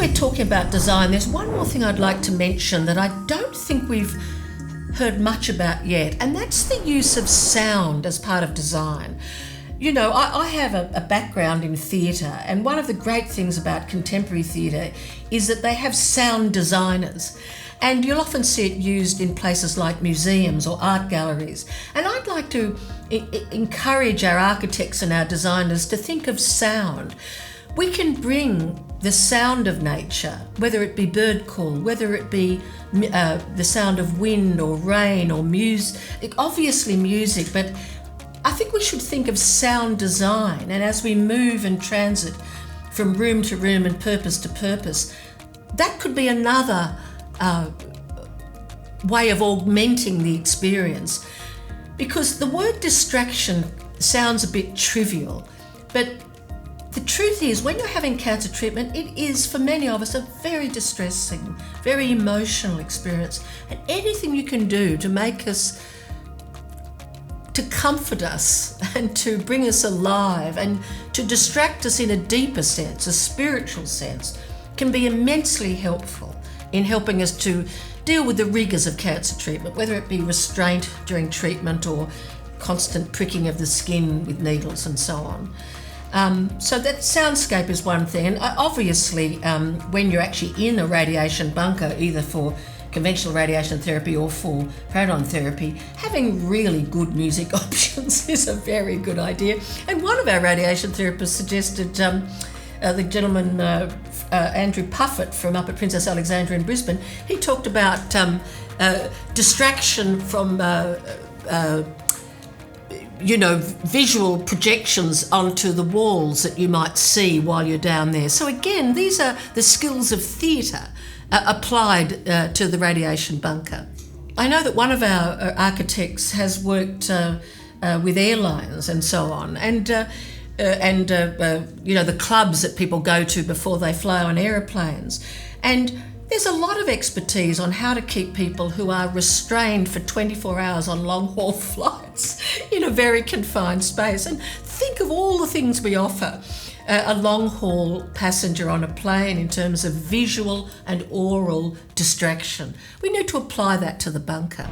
we're talking about design, there's one more thing I'd like to mention that I don't think we've heard much about yet, and that's the use of sound as part of design. You know, I have a background in theatre, and one of the great things about contemporary theatre is that they have sound designers. And you'll often see it used in places like museums or art galleries. And I'd like to encourage our architects and our designers to think of sound. We can bring the sound of nature, whether it be bird call, whether it be the sound of wind or rain or music, obviously music, but I think we should think of sound design. And as we move and transit from room to room and purpose to purpose, that could be another way of augmenting the experience, because the word distraction sounds a bit trivial, but the truth is when you're having cancer treatment, it is for many of us a very distressing, very emotional experience, and anything you can do to make us, to comfort us and to bring us alive and to distract us in a deeper sense, a spiritual sense, can be immensely helpful in helping us to deal with the rigours of cancer treatment, whether it be restraint during treatment or constant pricking of the skin with needles and so on. So that soundscape is one thing, and obviously when you're actually in a radiation bunker, either for conventional radiation therapy or for proton therapy, having really good music options is a very good idea. And one of our radiation therapists suggested, the gentleman Andrew Puffett from up at Princess Alexandra in Brisbane, he talked about distraction from visual projections onto the walls that you might see while you're down there. So again, these are the skills of theatre applied to the radiation bunker. I know that one of our architects has worked with airlines and so on, and the clubs that people go to before they fly on aeroplanes. And there's a lot of expertise on how to keep people who are restrained for 24 hours on long-haul flights in a very confined space. And think of all the things we offer a long-haul passenger on a plane in terms of visual and oral distraction. We need to apply that to the bunker.